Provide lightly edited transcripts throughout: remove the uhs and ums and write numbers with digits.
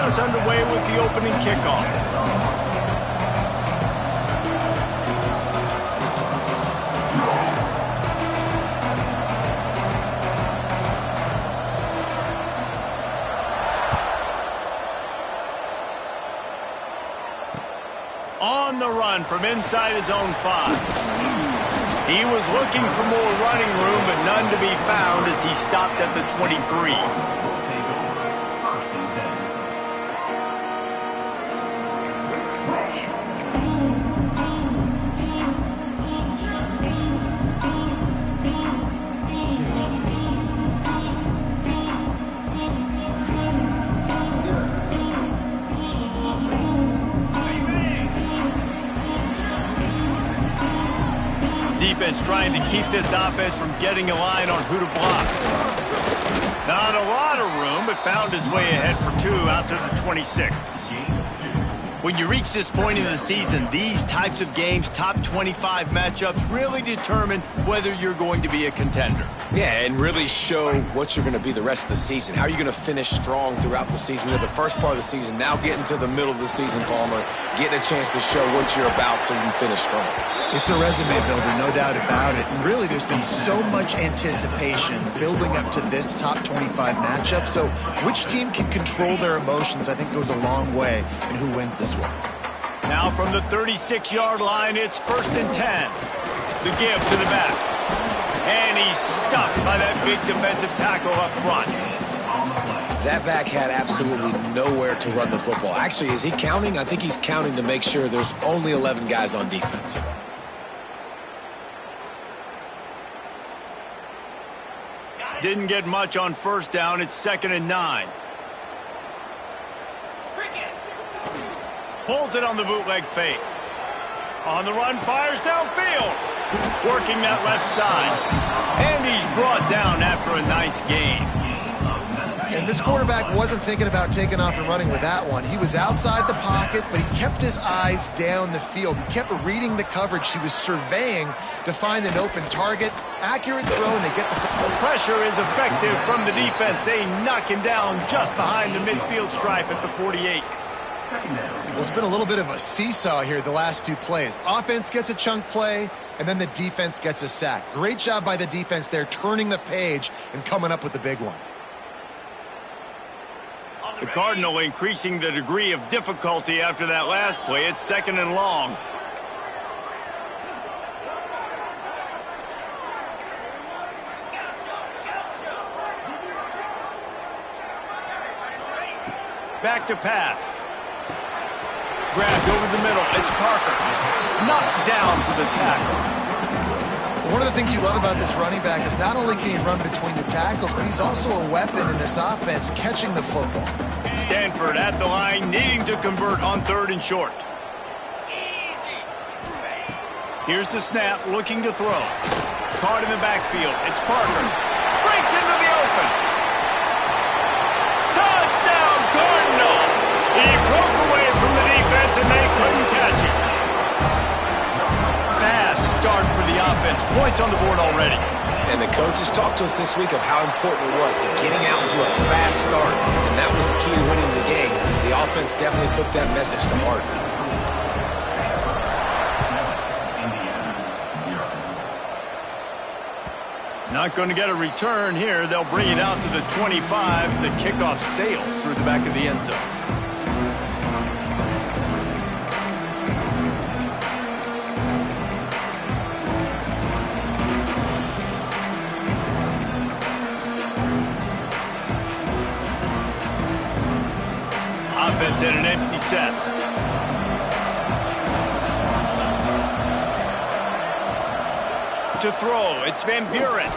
us underway with the opening kickoff. On the run from inside his own 5. He was looking for more running room, but none to be found as he stopped at the 23. Defense trying to keep this offense from getting a line on who to block. Not a lot of room, but found his way ahead for 2 out to the 26. When you reach this point in the season, these types of games, top 25 matchups, really determine whether you're going to be a contender. Yeah, and really show what you're going to be the rest of the season. How are you going to finish strong throughout the season, or the first part of the season, now getting to the middle of the season, Palmer, getting a chance to show what you're about so you can finish strong. It's a resume builder, no doubt about it. And really, there's been so much anticipation building up to this top 25 matchup. So which team can control their emotions, I think, goes a long way in who wins this one. Now from the 36-yard line, it's 1st and 10. The give to the back. And he's stuffed by that big defensive tackle up front. That back had absolutely nowhere to run the football. Actually, is he counting? I think he's counting to make sure there's only 11 guys on defense. Didn't get much on 1st down. It's 2nd and 9. Pulls it on the bootleg fake. On the run, fires downfield. Working that left side. And he's brought down after a nice gain. And this quarterback wasn't thinking about taking off and running with that one. He was outside the pocket, but he kept his eyes down the field. He kept reading the coverage. He was surveying to find an open target. Accurate throw, and they get the pressure is effective from the defense. They knock him down just behind the midfield stripe at the 48. Well, it's been a little bit of a seesaw here the last 2 plays. Offense gets a chunk play, and then the defense gets a sack. Great job by the defense there, turning the page and coming up with the big one. The Cardinal increasing the degree of difficulty after that last play. It's 2nd and long. Back to pass. Grabbed over the middle. It's Parker. Knocked down for the tackle. One of the things you love about this running back is not only can he run between the tackles, but he's also a weapon in this offense, catching the football. Stanford at the line, needing to convert on 3rd and short. Here's the snap, looking to throw. Caught in the backfield. It's Parker. Breaks into the open. Touchdown, Cardinal! He broke away from the defense, and they couldn't catch him. Fast start for the offense. Points on the board already. And the coaches talked to us this week of how important it was to getting out to a fast start. And that was the key to winning the game. The offense definitely took that message to heart. Not going to get a return here. They'll bring it out to the 25 as the kickoff sails through the back of the end zone. Offense in an empty set. To throw, it's Van Buren.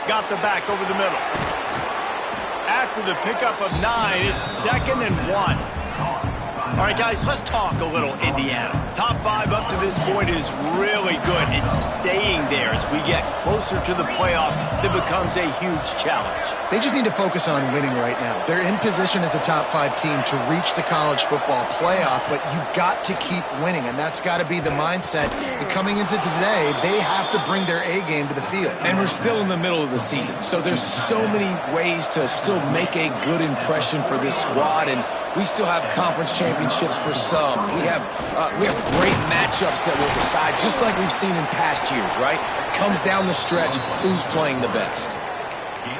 Got the back over the middle. After the pickup of 9, it's 2nd and 1. All right, guys, let's talk a little Indiana. Top 5 up to this point is really good. It's staying there. As we get closer to the playoff, that becomes a huge challenge. They just need to focus on winning right now. They're in position as a top 5 team to reach the college football playoff, but you've got to keep winning, and that's got to be the mindset. And coming into today, they have to bring their A game to the field. And we're still in the middle of the season, so there's so many ways to still make a good impression for this squad, and we still have conference championships for some. We have great matchups that will decide, just like we've seen in past years, right? It comes down the stretch, who's playing the best.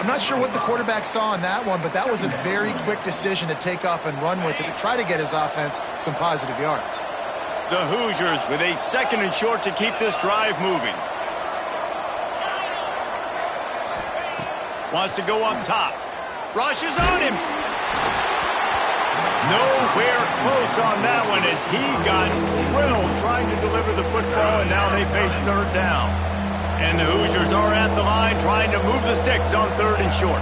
I'm not sure what the quarterback saw in that one, but that was a very quick decision to take off and run with it to try to get his offense some positive yards. The Hoosiers with a 2nd and short to keep this drive moving. Wants to go up top. Rushes on him. Nowhere close on that one as he got drilled trying to deliver the football, and now they face 3rd down. And the Hoosiers are at the line trying to move the sticks on 3rd and short.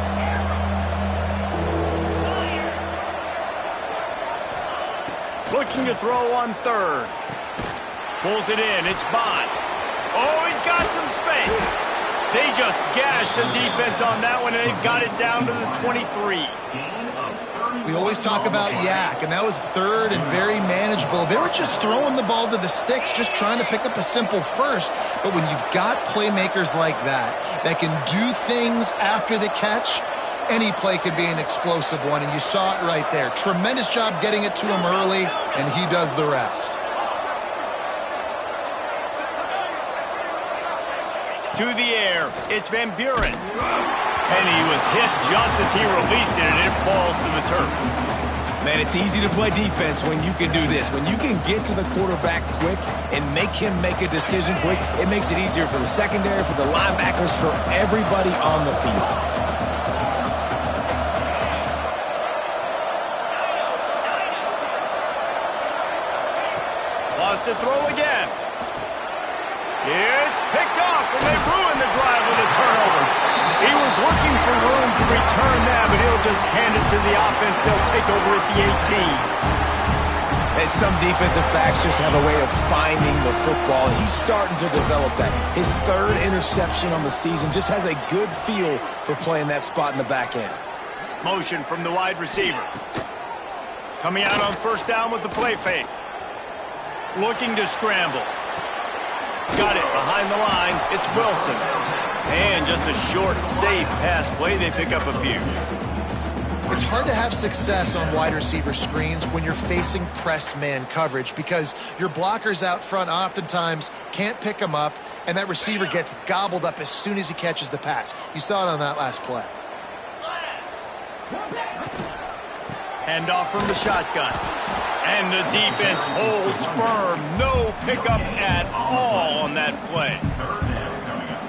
Looking to throw on 3rd. Pulls it in. It's Bond. Oh, he's got some space. They just gashed the defense on that one, and they've got it down to the 23. We always talk about yak, and that was 3rd and very manageable. They were just throwing the ball to the sticks, just trying to pick up a simple first. But when you've got playmakers like that can do things after the catch, any play could be an explosive one, and you saw it right there. Tremendous job getting it to him early, and he does the rest. To the air, it's Van Buren. And he was hit just as he released it, and it falls to the turf. Man, it's easy to play defense when you can do this. When you can get to the quarterback quick and make him make a decision quick, it makes it easier for the secondary, for the linebackers, for everybody on the field. Lost to throw again. It's picked off, and they ruin the drive with a turnover. He was looking for room to return that, but he'll just hand it to the offense. They'll take over at the 18. And some defensive backs just have a way of finding the football. He's starting to develop that. His 3rd interception on the season just has a good feel for playing that spot in the back end. Motion from the wide receiver. Coming out on 1st down with the play fake. Looking to scramble. Got it behind the line. It's Wilson. And just a short, safe pass play. They pick up a few. It's hard to have success on wide receiver screens when you're facing press man coverage because your blockers out front oftentimes can't pick them up, and that receiver gets gobbled up as soon as he catches the pass. You saw it on that last play. Handoff from the shotgun. And the defense holds firm. No pickup at all on that play.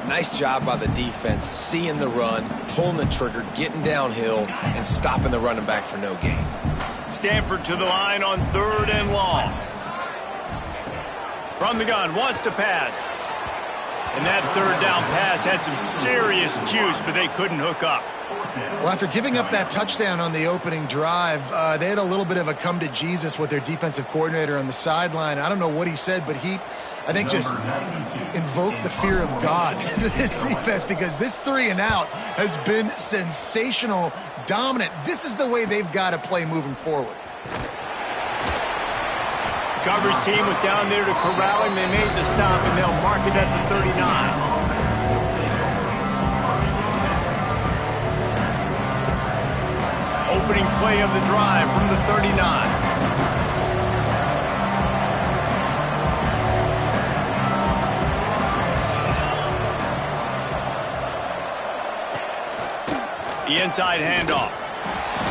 Nice job by the defense, seeing the run, pulling the trigger, getting downhill, and stopping the running back for no gain. Stanford to the line on 3rd and long. From the gun, wants to pass. And that 3rd down pass had some serious juice, but they couldn't hook up. Well, after giving up that touchdown on the opening drive, they had a little bit of a come to Jesus with their defensive coordinator on the sideline. I don't know what he said, but he, I think, just invoked the fear of God into this defense because this 3 and out has been sensational, dominant. This is the way they've got to play moving forward. The coverage team was down there to corral him. They made the stop, and they'll mark it at the 39. Opening play of the drive from the 39. The inside handoff.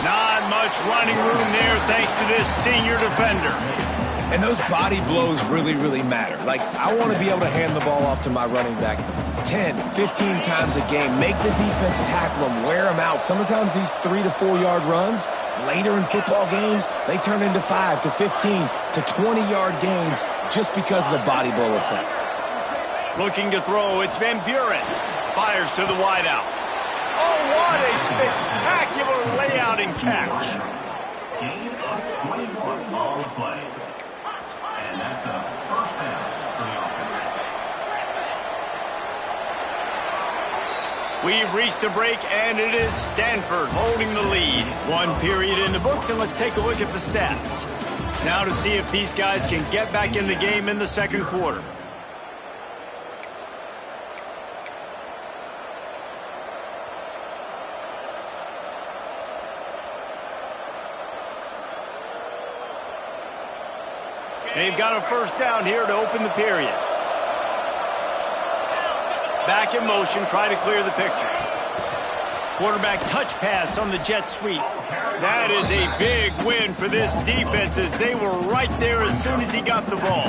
Not much running room there thanks to this senior defender. And those body blows really, really matter. Like, I want to be able to hand the ball off to my running back 10, 15 times a game. Make the defense tackle them, wear them out. Sometimes these 3 to 4 yard runs, later in football games, they turn into 5 to 15 to 20 yard gains just because of the body blow effect. Looking to throw, it's Van Buren. Fires to the wideout. Oh, what a spectacular layout and catch. Gain of 21 on the play. And that's a We've reached a break, and it is Stanford holding the lead. One period in the books, and let's take a look at the stats. Now to see if these guys can get back in the game in the second quarter. They've got a first down here to open the period. Back in motion, try to clear the picture. Quarterback touch pass on the jet sweep. That is a big win for this defense as they were right there as soon as he got the ball.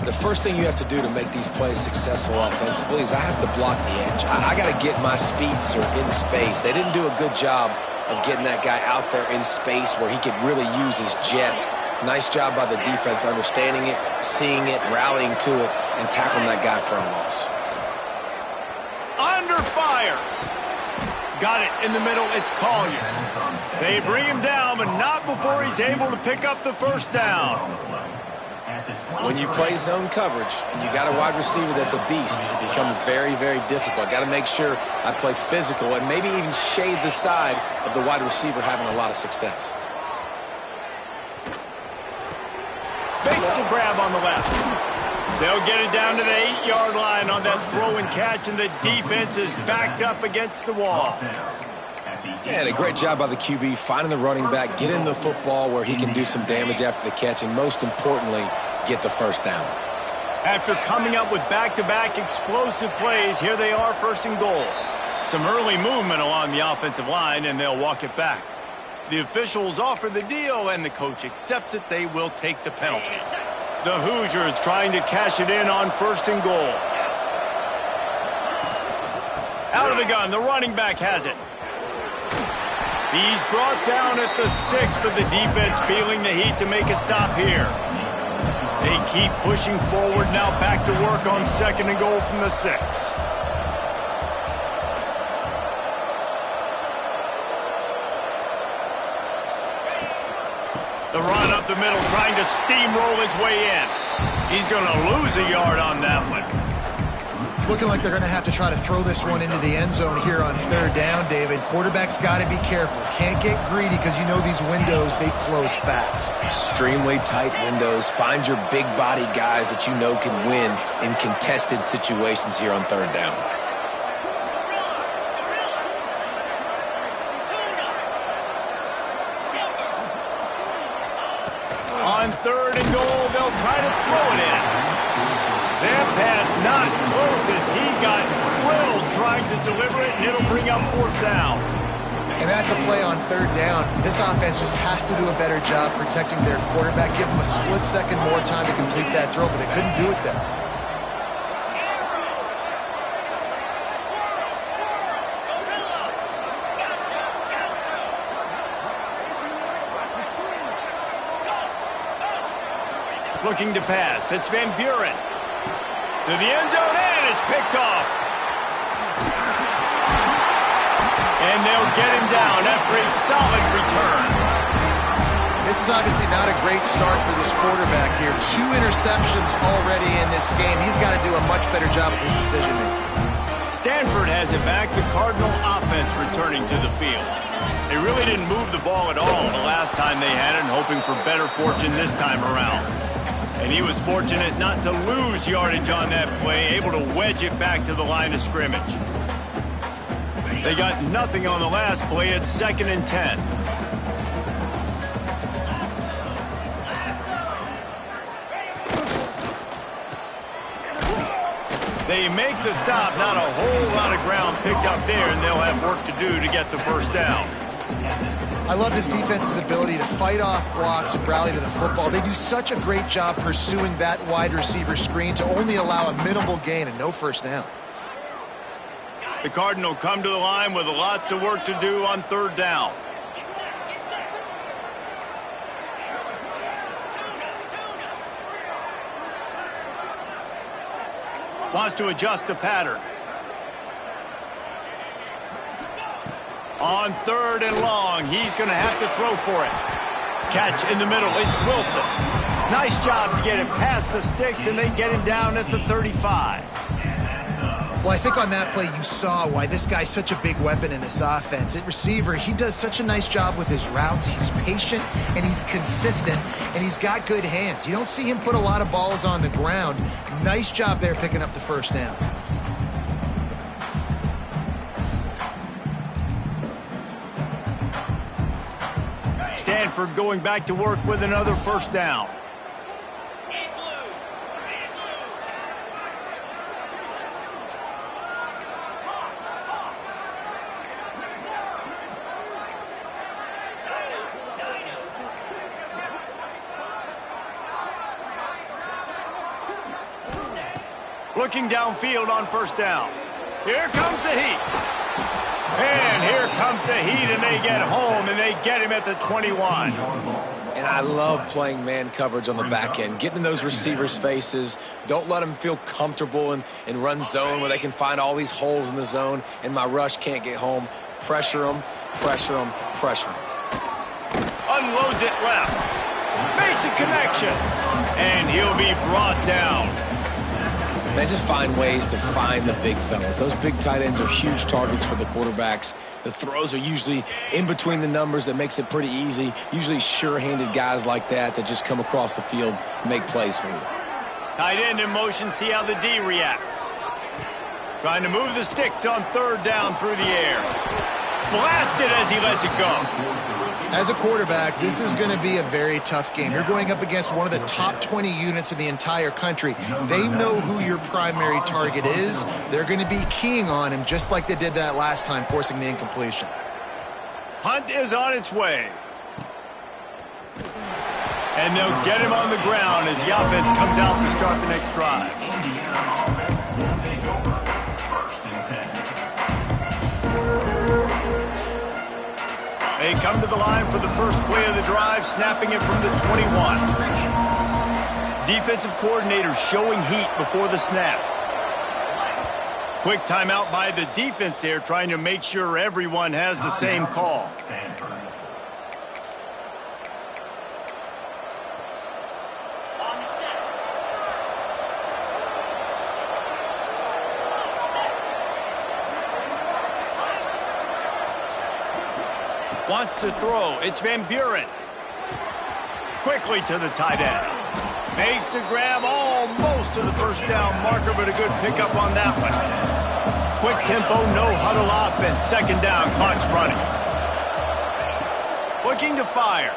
The first thing you have to do to make these plays successful offensively is I have to block the edge. I got to get my speedster in space. They didn't do a good job of getting that guy out there in space where he could really use his jets. Nice job by the defense understanding it, seeing it, rallying to it, and tackling that guy for a loss. Under fire. Got it in the middle. It's Collier. They bring him down, but not before he's able to pick up the first down. When you play zone coverage and you got a wide receiver that's a beast, it becomes very, very difficult. I got to make sure I play physical and maybe even shade the side of the wide receiver having a lot of success. Fakes the grab on the left. They'll get it down to the 8-yard line on that throw and catch, and the defense is backed up against the wall. Yeah, and a great job by the QB finding the running back, getting the football where he can do some damage after the catch, and most importantly, get the first down. After coming up with back-to-back explosive plays, here they are, first and goal. Some early movement along the offensive line, and they'll walk it back. The officials offer the deal, and the coach accepts it. They will take the penalty. The Hoosiers trying to cash it in on first and goal. Out of the gun, the running back has it. He's brought down at the 6, but the defense feeling the heat to make a stop here. They keep pushing forward, now back to work on second and goal from the 6. The run up the middle, trying to steamroll his way in. He's going to lose a yard on that one. It's looking like they're going to have to try to throw this one into the end zone here on third down, David. Quarterback's got to be careful. Can't get greedy because you know these windows, they close fast. Extremely tight windows. Find your big body guys that you know can win in contested situations here on third down. On third and goal, they'll try to throw it in. That pass not close as he got drilled trying to deliver it, and it'll bring up fourth down. And that's a play on third down. This offense just has to do a better job protecting their quarterback. Give them a split second more time to complete that throw, but they couldn't do it there. Looking to pass. It's Van Buren. To the end zone, and it's picked off. And they'll get him down after a solid return. This is obviously not a great start for this quarterback here. 2 interceptions already in this game. He's got to do a much better job at this decision-making. Stanford has it back. The Cardinal offense returning to the field. They really didn't move the ball at all the last time they had it, and hoping for better fortune this time around. And he was fortunate not to lose yardage on that play, able to wedge it back to the line of scrimmage. They got nothing on the last play. It's 2nd and 10. They make the stop. Not a whole lot of ground picked up there, and they'll have work to do to get the first down. I love this defense's ability to fight off blocks and rally to the football. They do such a great job pursuing that wide receiver screen to only allow a minimal gain and no first down. The Cardinal come to the line with lots of work to do on third down. Wants to adjust the pattern. On third and long, he's going to have to throw for it. Catch in the middle, it's Wilson. Nice job to get it past the sticks, and they get him down at the 35. Well, I think on that play you saw why this guy's such a big weapon in this offense. At receiver, he does such a nice job with his routes. He's patient, and he's consistent, and he's got good hands. You don't see him put a lot of balls on the ground. Nice job there picking up the first down. Stanford going back to work with another first down. Looking downfield on first down. Here comes the heat. And here comes the heat, and they get home, and they get him at the 21. And I love playing man coverage on the back end, getting in those receivers' faces. Don't let them feel comfortable in run zone where they can find all these holes in the zone, and my rush can't get home. Pressure them, pressure them, pressure them. Unloads it left. Makes a connection. And he'll be brought down. They just find ways to find the big fellas. Those big tight ends are huge targets for the quarterbacks. The throws are usually in between the numbers. That makes it pretty easy. Usually sure-handed guys like that just come across the field and make plays for you. Tight end in motion, see how the D reacts. Trying to move the sticks on third down through the air. Blasted as he lets it go. As a quarterback, this is going to be a very tough game. You're going up against one of the top 20 units in the entire country. They know who your primary target is. They're going to be keying on him just like they did that last time, forcing the incompletion. Hunt is on its way. And they'll get him on the ground as the offense comes out to start the next drive. They come to the line for the first play of the drive, snapping it from the 21. Defensive coordinator showing heat before the snap. Quick timeout by the defense there, trying to make sure everyone has the same call. Wants to throw. It's Van Buren. Quickly to the tight end. Makes to grab almost to the first down marker, but a good pickup on that one. Quick tempo, no huddle offense. Second down, clock's running. Looking to fire.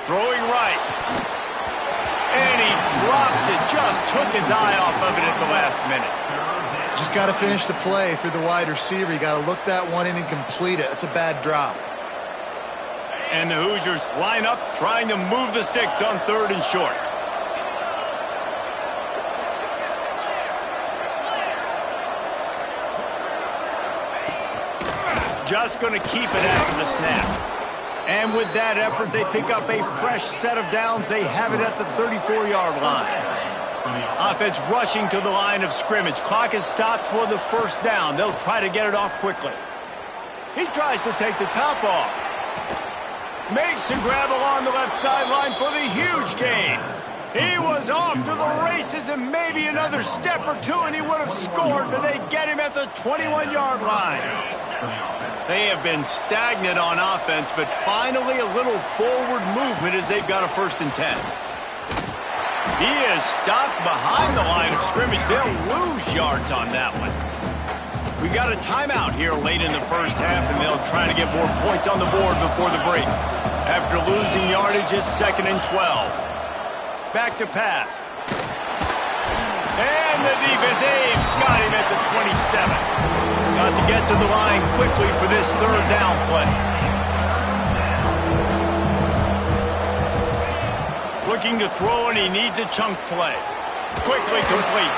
Throwing right. And he drops it. Just took his eye off of it at the last minute. Just got to finish the play. If you're the wide receiver, you got to look that one in and complete it. It's a bad drop. And the Hoosiers line up, trying to move the sticks on third and short. Just going to keep it after the snap. And with that effort, they pick up a fresh set of downs. They have it at the 34-yard line. Offense rushing to the line of scrimmage. Clock is stopped for the first down. They'll try to get it off quickly. He tries to take the top off. Makes a grab along the left sideline for the huge gain. He was off to the races, and maybe another step or two and he would have scored, but they get him at the 21-yard line. They have been stagnant on offense, but finally a little forward movement as they've got a 1st and 10. He is stopped behind the line of scrimmage. They'll lose yards on that one. We got a timeout here late in the first half, and they'll try to get more points on the board before the break. After losing yardage, it's 2nd and 12. Back to pass. And the defense, they've got him at the 27. Got to get to the line quickly for this third down play. Looking to throw, and he needs a chunk play. Quickly complete.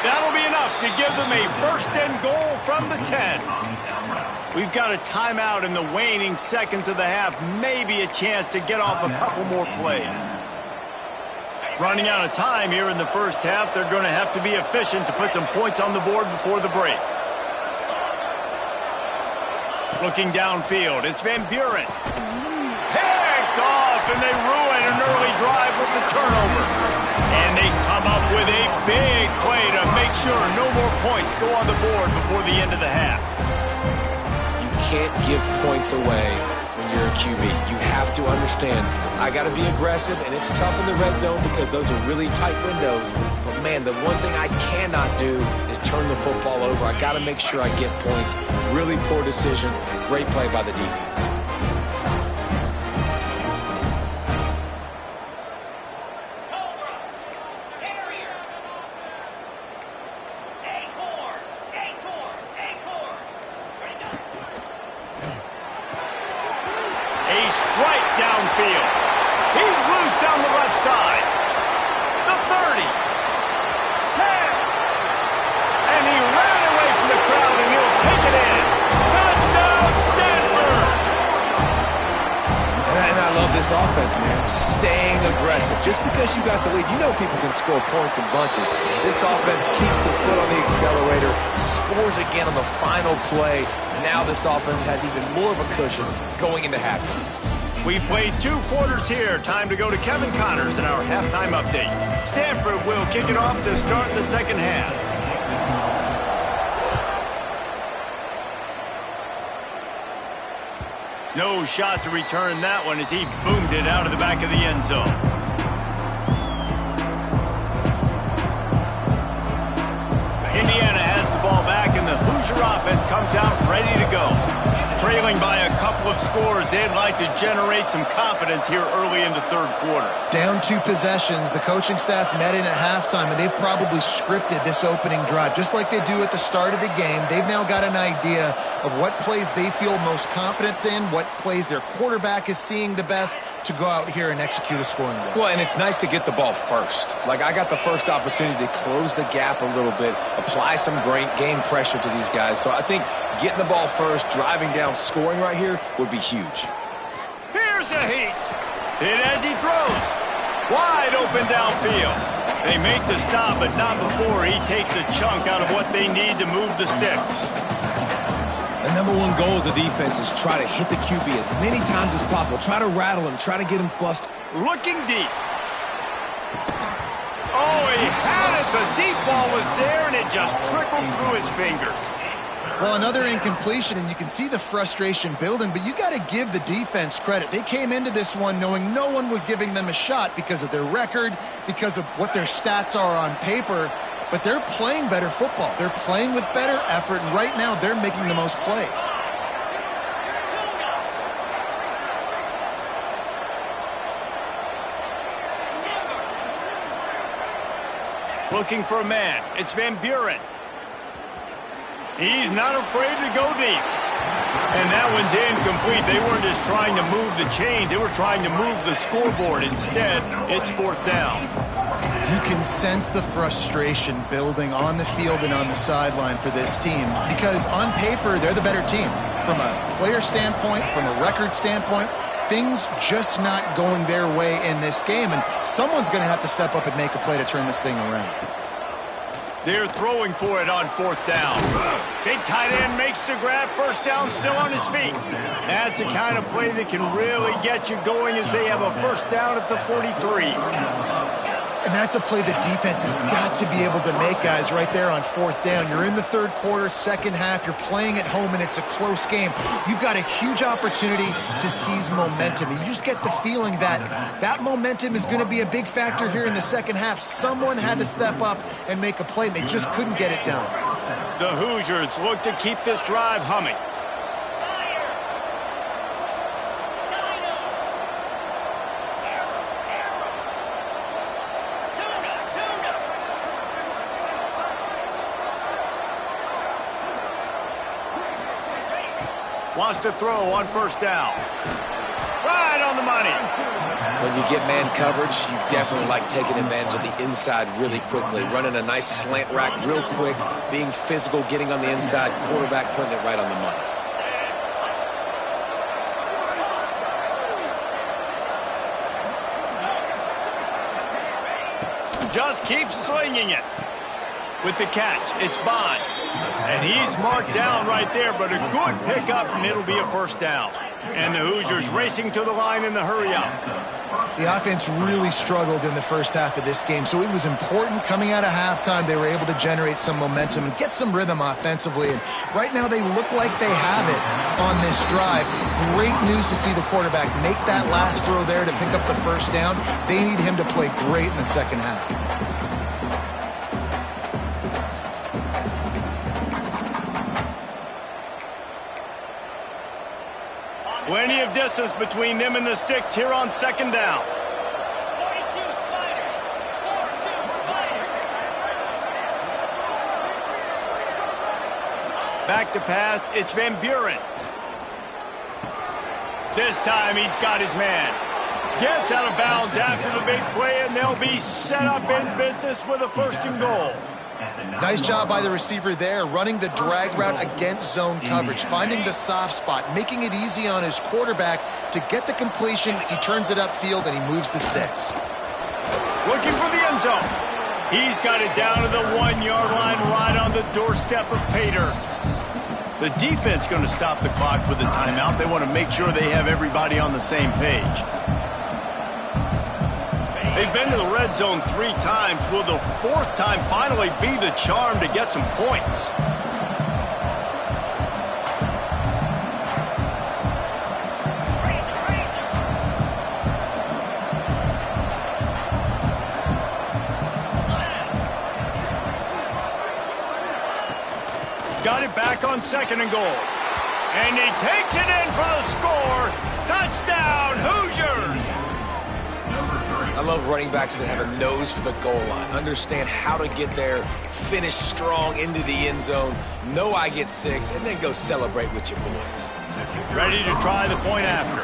That'll be enough to give them a 1st and goal from the 10. We've got a timeout in the waning seconds of the half. Maybe a chance to get off a couple more plays. Running out of time here in the first half. They're going to have to be efficient to put some points on the board before the break. Looking downfield, it's Van Buren. Here picked off, and they ruin an early drive with the turnover. And they come up with a big play to make sure no more points go on the board before the end of the half. You can't give points away when you're a QB. You have to understand, I got to be aggressive, and it's tough in the red zone because those are really tight windows. But, man, the one thing I cannot do is turn the football over. I got to make sure I get points. Really poor decision. Great play by the defense. Strike downfield. He's loose down the left side. The 30. 10. And he ran away from the crowd, and he'll take it in. Touchdown, Stanford! And I love this offense, man. Staying aggressive. Just because you got the lead, you know people can score points in bunches. This offense keeps the foot on the accelerator, scores again on the final play. Now this offense has even more of a cushion going into halftime. We played 2 quarters here. Time to go to Kevin Connors in our halftime update. Stanford will kick it off to start the second half. No shot to return that one as he boomed it out of the back of the end zone. Indiana has the ball back, and the Hoosier offense comes out ready to go. Trailing by a couple of scores, they'd like to generate some confidence here early in the third quarter. Down 2 possessions, the coaching staff met in at halftime, and they've probably scripted this opening drive. Just like they do at the start of the game, they've now got an idea of what plays they feel most confident in, what plays their quarterback is seeing the best to go out here and execute a scoring drive. Well, and it's nice to get the ball first. Like, I got the first opportunity to close the gap a little bit, apply some great game pressure to these guys. So I think getting the ball first, driving down, scoring right here would be huge. Here's a heat. Hit as he throws. Wide open downfield. They make the stop, but not before he takes a chunk out of what they need to move the sticks. The number one goal as a defense is try to hit the QB as many times as possible. Try to rattle him. Try to get him flustered. Looking deep. Oh, he had it. The deep ball was there, and it just trickled through his fingers. Well, another incompletion, and you can see the frustration building, but you got to give the defense credit. They came into this one knowing no one was giving them a shot because of their record, because of what their stats are on paper, but they're playing better football. They're playing with better effort, and right now they're making the most plays. Looking for a man. It's Van Buren. He's not afraid to go deep. And that one's incomplete. They weren't just trying to move the chains. They were trying to move the scoreboard. Instead, it's 4th down. You can sense the frustration building on the field and on the sideline for this team because on paper, they're the better team. From a player standpoint, from a record standpoint, things just not going their way in this game. And someone's going to have to step up and make a play to turn this thing around. They're throwing for it on 4th down. Big tight end makes the grab. 1st down, still on his feet. That's the kind of play that can really get you going as they have a 1st down at the 43. And that's a play the defense has got to be able to make, guys, right there on 4th down. You're in the 3rd quarter, 2nd half. You're playing at home, and it's a close game. You've got a huge opportunity to seize momentum. You just get the feeling that that momentum is going to be a big factor here in the 2nd half. Someone had to step up and make a play, and they just couldn't get it done. The Hoosiers look to keep this drive humming. Wants to throw on 1st down. Right on the money. When you get man coverage, you definitely like taking advantage of the inside really quickly. Running a nice slant rack real quick, being physical, getting on the inside, quarterback putting it right on the money. Just keep slinging it. With the catch, it's Bond. And he's marked down right there, but a good pickup, and it'll be a 1st down. And the Hoosiers racing to the line in the hurry-up. The offense really struggled in the first half of this game, so it was important coming out of halftime. They were able to generate some momentum and get some rhythm offensively. And right now they look like they have it on this drive. Great news to see the quarterback make that last throw there to pick up the first down. They need him to play great in the second half. Plenty of distance between them and the sticks here on second down. 42 Spider. 42 Spider. Back to pass, it's Van Buren. This time he's got his man. Gets out of bounds after the big play, and they'll be set up in business with a 1st and goal. Nice job by the receiver there, running the drag route against zone coverage, finding the soft spot, making it easy on his quarterback to get the completion. He turns it upfield, and he moves the sticks. Looking for the end zone. He's got it down to the 1-yard line right on the doorstep of Pater. The defense going to stop the clock with a timeout. They want to make sure they have everybody on the same page. They've been to the red zone 3 times. Will the 4th time finally be the charm to get some points? Got it back on 2nd and goal. And he takes it in for the score. Touchdown, Hoosiers! I love running backs that have a nose for the goal line, understand how to get there, finish strong into the end zone, know I get 6, and then go celebrate with your boys. Ready to try the point after.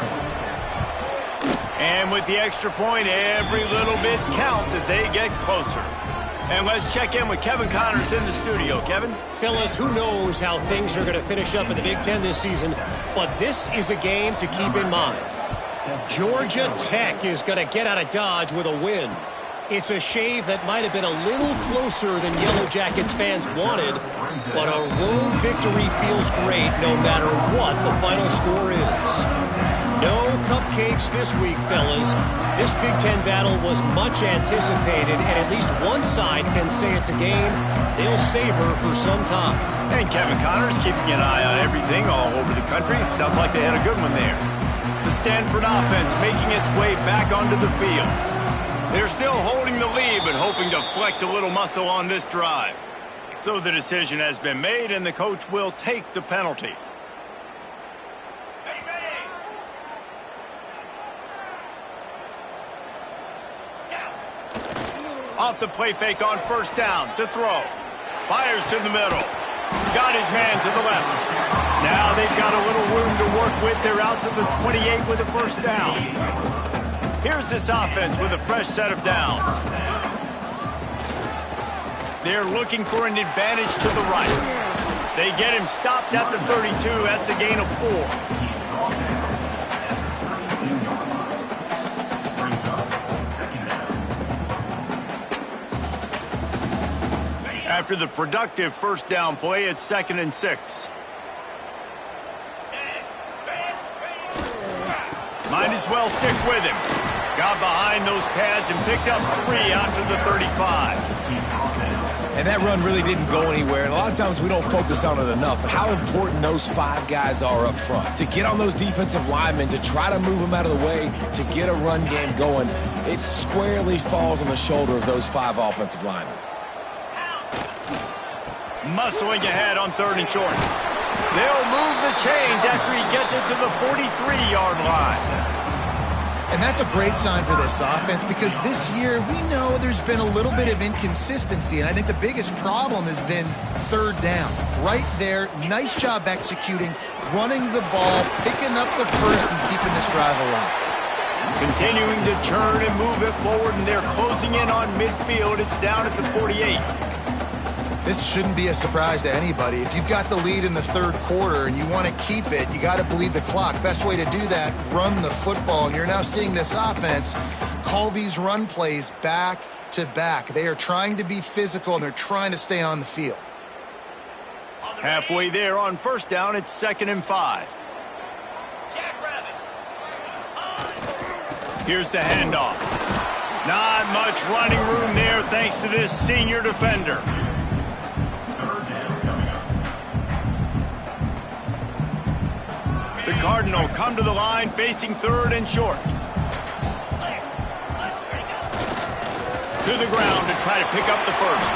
And with the extra point, every little bit counts as they get closer. And let's check in with Kevin Connors in the studio. Kevin? Fellas, who knows how things are going to finish up in the Big Ten this season, but this is a game to keep in mind. Georgia Tech is going to get out of Dodge with a win. It's a shave that might have been a little closer than Yellow Jackets fans wanted, but a road victory feels great no matter what the final score is. No cupcakes this week, fellas. This Big Ten battle was much anticipated, and at least one side can say it's a game they'll savor for some time. And Kevin Connors keeping an eye on everything all over the country. Sounds like they had a good one there. The Stanford offense making its way back onto the field. They're still holding the lead, but hoping to flex a little muscle on this drive. So the decision has been made, and the coach will take the penalty. Off the play fake on 1st down to throw. Fires to the middle. Got his man to the left. Now they've got a little room to work with. They're out to the 28 with a 1st down. Here's this offense with a fresh set of downs. They're looking for an advantage to the right. They get him stopped at the 32. That's a gain of 4. After the productive 1st down play, it's 2nd and 6. Might as well stick with him. Got behind those pads and picked up 3 after the 35. And that run really didn't go anywhere, and a lot of times we don't focus on it enough, but how important those 5 guys are up front. To get on those defensive linemen, to try to move them out of the way, to get a run game going, it squarely falls on the shoulder of those 5 offensive linemen. Muscling ahead on 3rd and short. They'll move the chains after he gets it to the 43-yard line. And that's a great sign for this offense because this year we know there's been a little bit of inconsistency, and I think the biggest problem has been 3rd down. Right there, nice job executing, running the ball, picking up the first, and keeping this drive alive. Continuing to turn and move it forward, and they're closing in on midfield. It's down at the 48. This shouldn't be a surprise to anybody. If you've got the lead in the 3rd quarter and you want to keep it, you got to bleed the clock. Best way to do that, run the football. And you're now seeing this offense call these run plays back to back. They are trying to be physical, and they're trying to stay on the field. Halfway there on 1st down, it's 2nd and 5. Jack Rabbit. Here's the handoff. Not much running room there thanks to this senior defender. The Cardinal come to the line facing 3rd and short. To the ground to try to pick up the first.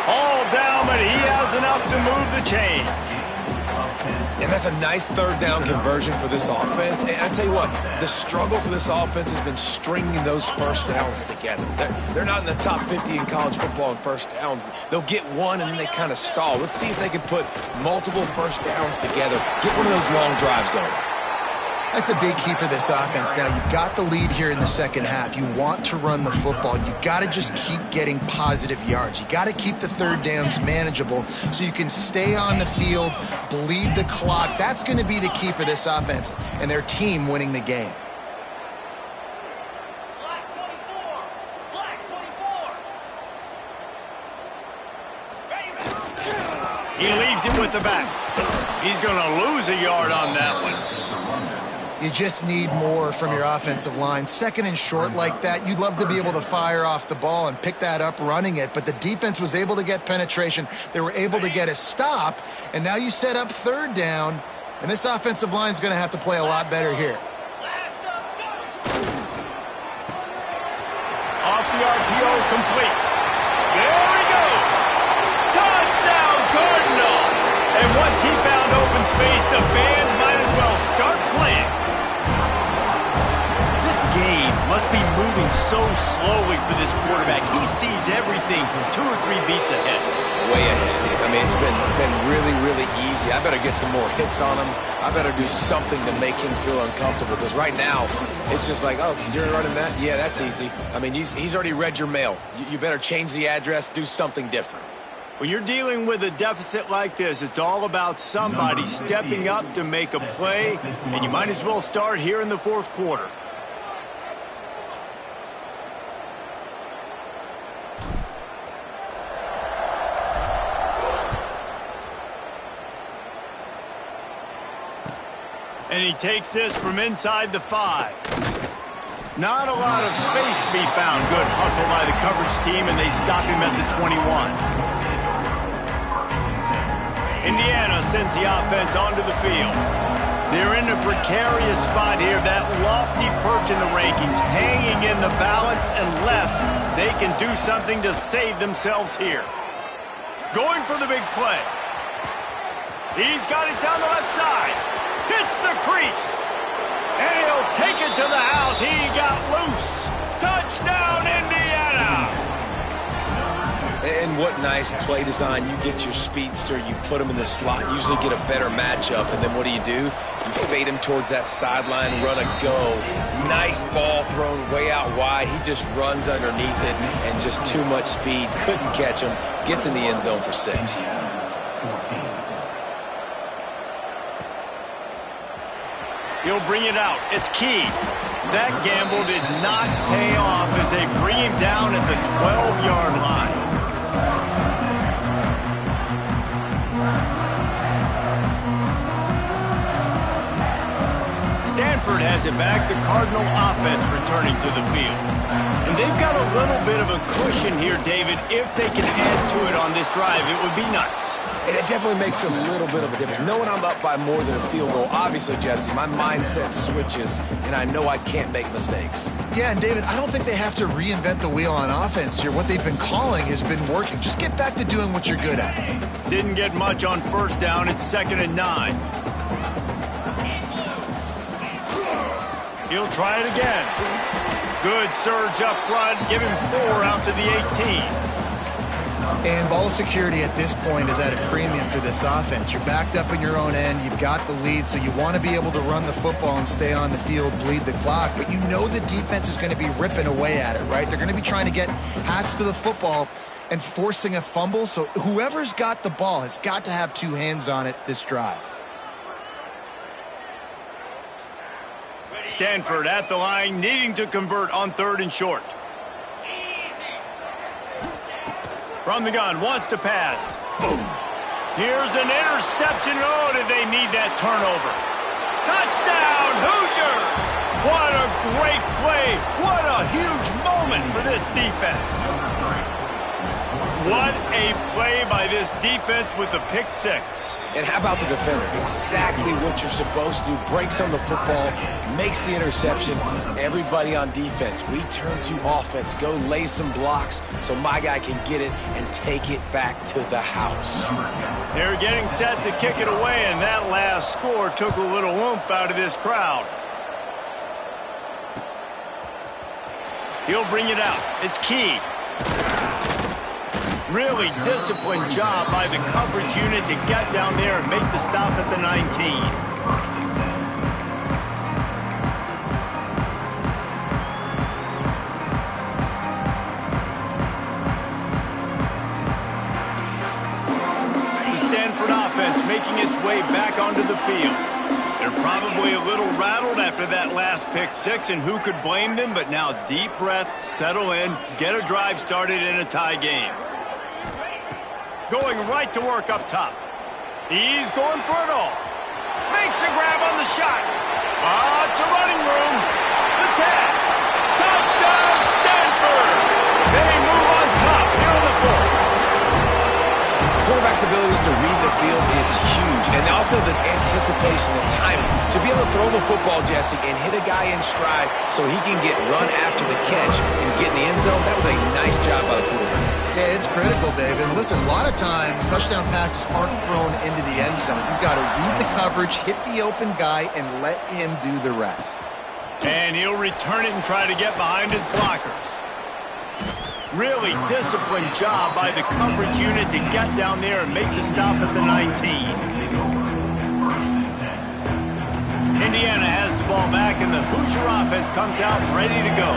All down, but he has enough to move the chains. And that's a nice 3rd down conversion for this offense. And I tell you what, the struggle for this offense has been stringing those first downs together. They're not in the top 50 in college football in first downs. They'll get one and then they kind of stall. Let's see if they can put multiple first downs together, get one of those long drives going. That's a big key for this offense. Now, you've got the lead here in the second half. You want to run the football. You got to just keep getting positive yards. You got to keep the 3rd downs manageable so you can stay on the field, bleed the clock. That's going to be the key for this offense and their team winning the game. Black 24. Black 24. He leaves it with the back. He's going to lose a yard on that one. You just need more from your offensive line. 2nd and short like that, you'd love to be able to fire off the ball and pick that up running it, but the defense was able to get penetration. They were able to get a stop, and now you set up 3rd down, and this offensive line is going to have to play a lot better here. Off the RPO, complete. There he goes. Touchdown, Cardinal. And once he found open space, the band might as well start playing. This game must be moving so slowly for this quarterback. He sees everything 2 or 3 beats ahead. Way ahead. I mean, it's been really, really easy. I better get some more hits on him. I better do something to make him feel uncomfortable, because right now it's just like, oh, you're running that? Yeah, that's easy. I mean, he's already read your mail. You better change the address, do something different. When you're dealing with a deficit like this, it's all about somebody stepping up to make a play, and you might as well start here in the 4th quarter. And he takes this from inside the 5. Not a lot of space to be found. Good hustle by the coverage team, and they stop him at the 21. Indiana sends the offense onto the field. They're in a precarious spot here, that lofty perch in the rankings, hanging in the balance unless they can do something to save themselves here. Going for the big play. He's got it down the left side. Hits the crease. And he'll take it to the house. He got loose. Touchdown, Indiana! And what nice play design. You get your speedster, you put him in the slot, usually get a better matchup, and then what do? You fade him towards that sideline, run a go. Nice ball thrown way out wide. He just runs underneath it, and just too much speed. Couldn't catch him. Gets in the end zone for 6. He'll bring it out. It's key. That gamble did not pay off as they bring him down at the 12-yard line. Stanford has it back. The Cardinal offense returning to the field. And they've got a little bit of a cushion here, David. If they can add to it on this drive, it would be nice. And it definitely makes a little bit of a difference. Knowing I'm up by more than a field goal, obviously, Jesse, my mindset switches, and I know I can't make mistakes. Yeah, and David, I don't think they have to reinvent the wheel on offense here. What they've been calling has been working. Just get back to doing what you're good at. Didn't get much on 1st down. It's 2nd and 9. He'll try it again. Good surge up front. Give him 4 out to the 18. And ball security at this point is at a premium for this offense. You're backed up in your own end. You've got the lead, so you want to be able to run the football and stay on the field, bleed the clock. But you know the defense is going to be ripping away at it, right? They're going to be trying to get hats to the football and forcing a fumble. So whoever's got the ball has got to have 2 hands on it this drive. Stanford at the line, needing to convert on 3rd and short. From the gun, wants to pass. Boom. Here's an interception. Oh, did they need that turnover? Touchdown, Hoosiers! What a great play. What a huge moment for this defense. What a play by this defense with a pick six. And how about the defender? Exactly what you're supposed to do. Breaks on the football, makes the interception. Everybody on defense, we turn to offense. Go lay some blocks so my guy can get it and take it back to the house. They're getting set to kick it away, and that last score took a little oomph out of this crowd. He'll bring it out. It's key. Really disciplined job by the coverage unit to get down there and make the stop at the 19. The Stanford offense making its way back onto the field. They're probably a little rattled after that last pick six, and who could blame them? But now deep breath, settle in, get a drive started in a tie game. Going right to work up top. He's going for it all. Makes a grab on the shot. It's a running room. The 10. Touchdown, Stanford. They move on top here on the 4th. Quarterback's abilities to read the field is huge. And also the anticipation, the timing. To be able to throw the football, Jesse, and hit a guy in stride so he can get run after the catch and get in the end zone, that was a nice job by the quarterback. Yeah, it's critical, Dave. And listen, a lot of times touchdown passes aren't thrown into the end zone. You've got to read the coverage, hit the open guy, and let him do the rest. And he'll return it and try to get behind his blockers. Really disciplined job by the coverage unit to get down there and make the stop at the 19. Indiana has the ball back, and the Hoosier offense comes out ready to go.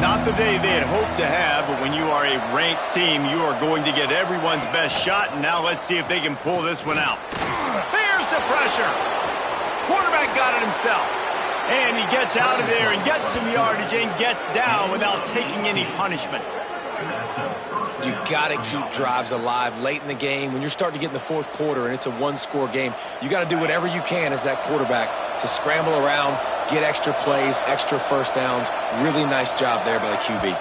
Not the day they had hoped to have, but when you are a ranked team, you are going to get everyone's best shot, and now let's see if they can pull this one out. There's the pressure. Quarterback got it himself. And he gets out of there and gets some yardage and gets down without taking any punishment. You got to keep drives alive late in the game. When you're starting to get in the 4th quarter and it's a one-score game, you got to do whatever you can as that quarterback to scramble around, get extra plays, extra first downs. Really nice job there by the QB.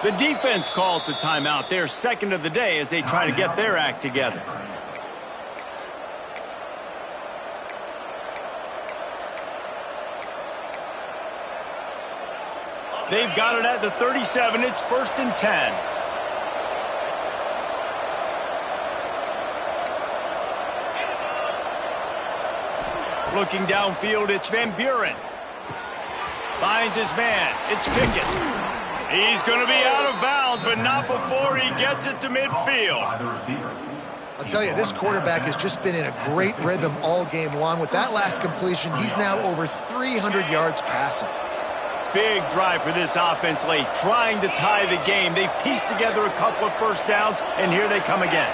The defense calls the timeout, their second of the day, as they try to get their act together. They've got it at the 37. It's 1st and 10. Looking downfield, it's Van Buren. Finds his man. It's Pickett. He's going to be out of bounds, but not before he gets it to midfield. I'll tell you, this quarterback has just been in a great rhythm all game long. With that last completion, he's now over 300 yards passing. Big drive for this offense late, trying to tie the game. They've pieced together a couple of first downs, and here they come again.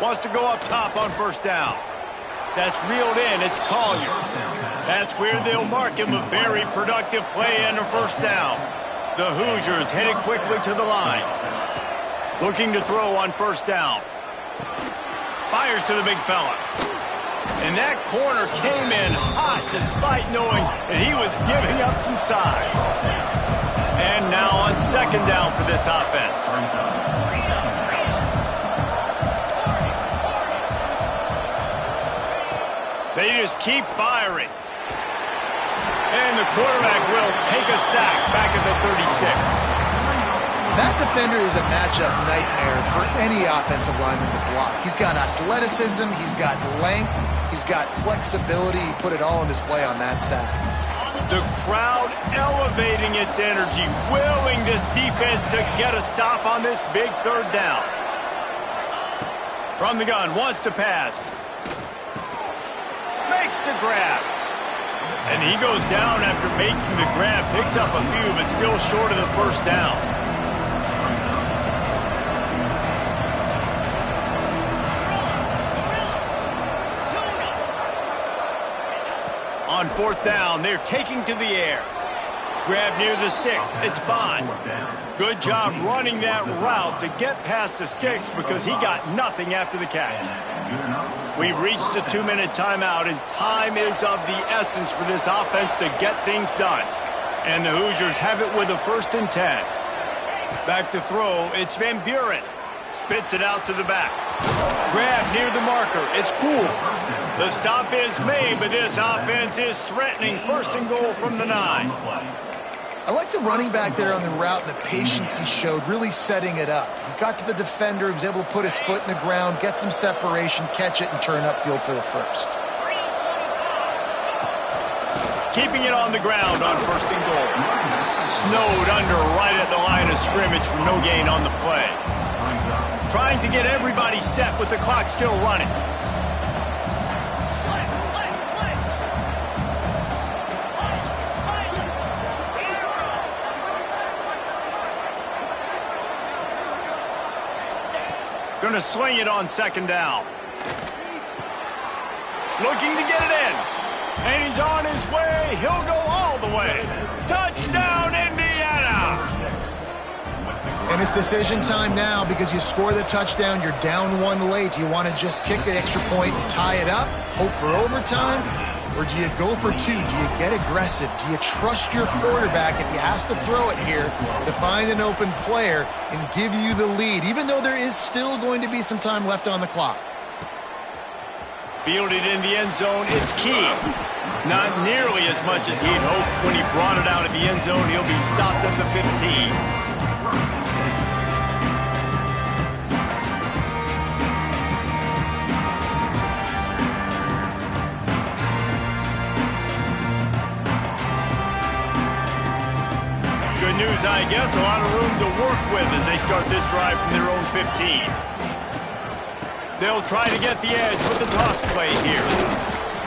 Wants to go up top on first down. That's reeled in. It's Collier. That's where they'll mark him. A very productive play and a first down. The Hoosiers headed quickly to the line. Looking to throw on first down. Fires to the big fella. And that corner came in hot despite knowing that he was giving up some size. And now on second down for this offense. They just keep firing. And the quarterback will take a sack back at the 36. That defender is a matchup nightmare for any offensive lineman to block. He's got athleticism, he's got length, he's got flexibility. He put it all on display on that sack. The crowd elevating its energy, willing this defense to get a stop on this big third down. From the gun, wants to pass. Makes the grab. And he goes down after making the grab. Picks up a few, but still short of the first down. On fourth down, they're taking to the air. Grab near the sticks. It's Bond. Good job running that route to get past the sticks because he got nothing after the catch. We've reached the 2-minute timeout, and time is of the essence for this offense to get things done. And the Hoosiers have it with a 1st and 10. Back to throw, it's Van Buren. Spits it out to the back. Grab near the marker, it's Poole. The stop is made, but this offense is threatening 1st and goal from the 9. I like the running back there on the route and the patience he showed, really setting it up. He got to the defender, he was able to put his foot in the ground, get some separation, catch it, and turn upfield for the 1st. Keeping it on the ground on 1st and goal. Snowed under right at the line of scrimmage for no gain on the play. Trying to get everybody set with the clock still running. Going to swing it on 2nd down. Looking to get it in. And he's on his way. He'll go all the way. Touchdown, Indiana! And it's decision time now because you score the touchdown, you're down 1 late. You want to just kick the extra point and tie it up, hope for overtime? Or do you go for 2? Do you get aggressive? Do you trust your quarterback if he has to throw it here to find an open player and give you the lead, even though there is still going to be some time left on the clock? Fielded in the end zone, it's Key. Not nearly as much as he'd hoped when he brought it out of the end zone. He'll be stopped at the 15. Good news, I guess. A lot of room to work with as they start this drive from their own 15. They'll try to get the edge with the toss play here.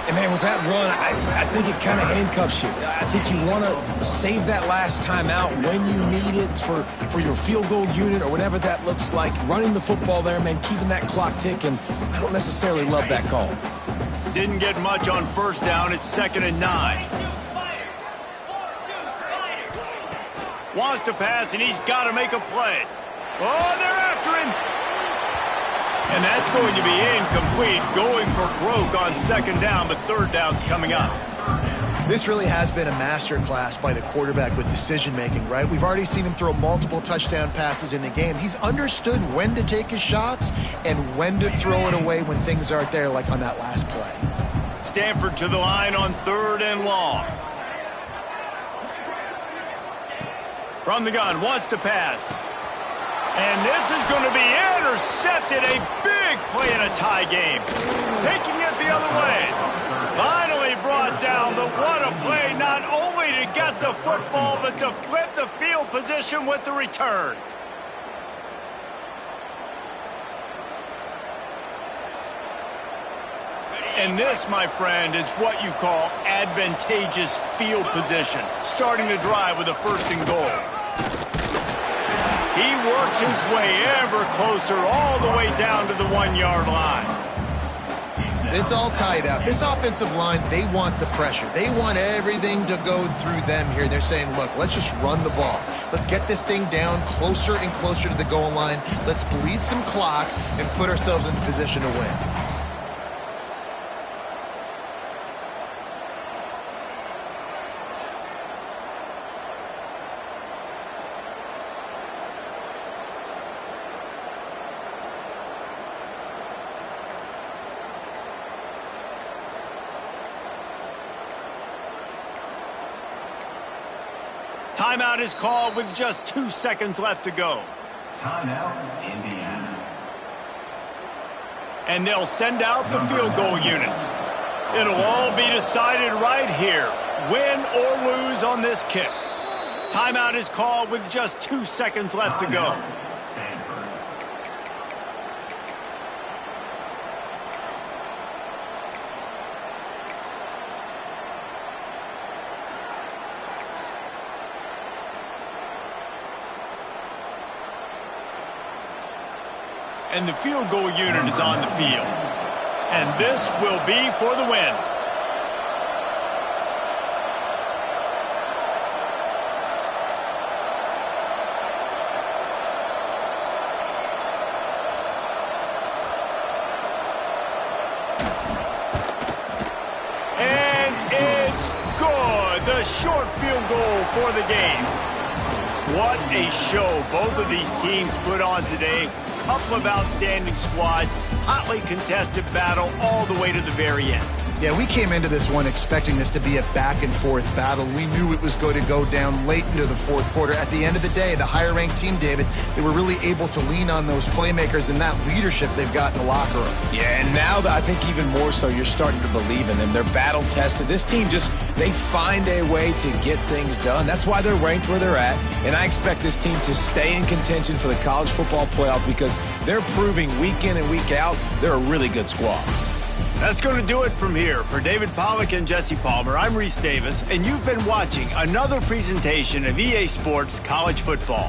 And, man, with that run, I think it kind of handcuffs you. I think you want to save that last timeout when you need it for your field goal unit or whatever that looks like. Running the football there, man, keeping that clock ticking. I don't necessarily love that call. Didn't get much on 1st down. It's 2nd and 9. Wants to pass, and he's got to make a play. Oh, they're after him. And that's going to be incomplete. Going for broke on 2nd down, but 3rd down's coming up. This really has been a masterclass by the quarterback with decision-making, right? We've already seen him throw multiple touchdown passes in the game. He's understood when to take his shots and when to throw it away when things aren't there, like on that last play. Stanford to the line on 3rd and long. From the gun, wants to pass. And this is going to be intercepted. A big play in a tie game. Taking it the other way. Finally brought down, but what a play. Not only to get the football, but to flip the field position with the return. And this, my friend, is what you call advantageous field position. Starting the drive with a 1st and goal. He works his way ever closer all the way down to the 1-yard line. It's all tied up. This offensive line, they want the pressure. They want everything to go through them here. They're saying, look, let's just run the ball. Let's get this thing down closer and closer to the goal line. Let's bleed some clock and put ourselves in position to win. Timeout is called with just 2 seconds left to go. Timeout, Indiana. And they'll send out the field goal unit. It'll all be decided right here, win or lose on this kick. Timeout is called with just 2 seconds left to go. And the field goal unit is on the field. And this will be for the win. short field goal for the game. What a show both of these teams put on today. Couple of outstanding squads, hotly contested battle all the way to the very end. Yeah, we came into this one expecting this to be a back-and-forth battle. We knew it was going to go down late into the fourth quarter. At the end of the day, the higher-ranked team, David, they were really able to lean on those playmakers and that leadership they've got in the locker room. Yeah, and now I think even more so, you're starting to believe in them. They're battle-tested. This team they find a way to get things done. That's why they're ranked where they're at. And I expect this team to stay in contention for the college football playoff because they're proving week in and week out they're a really good squad. That's going to do it from here. For David Pollack and Jesse Palmer, I'm Reese Davis, and you've been watching another presentation of EA Sports College Football.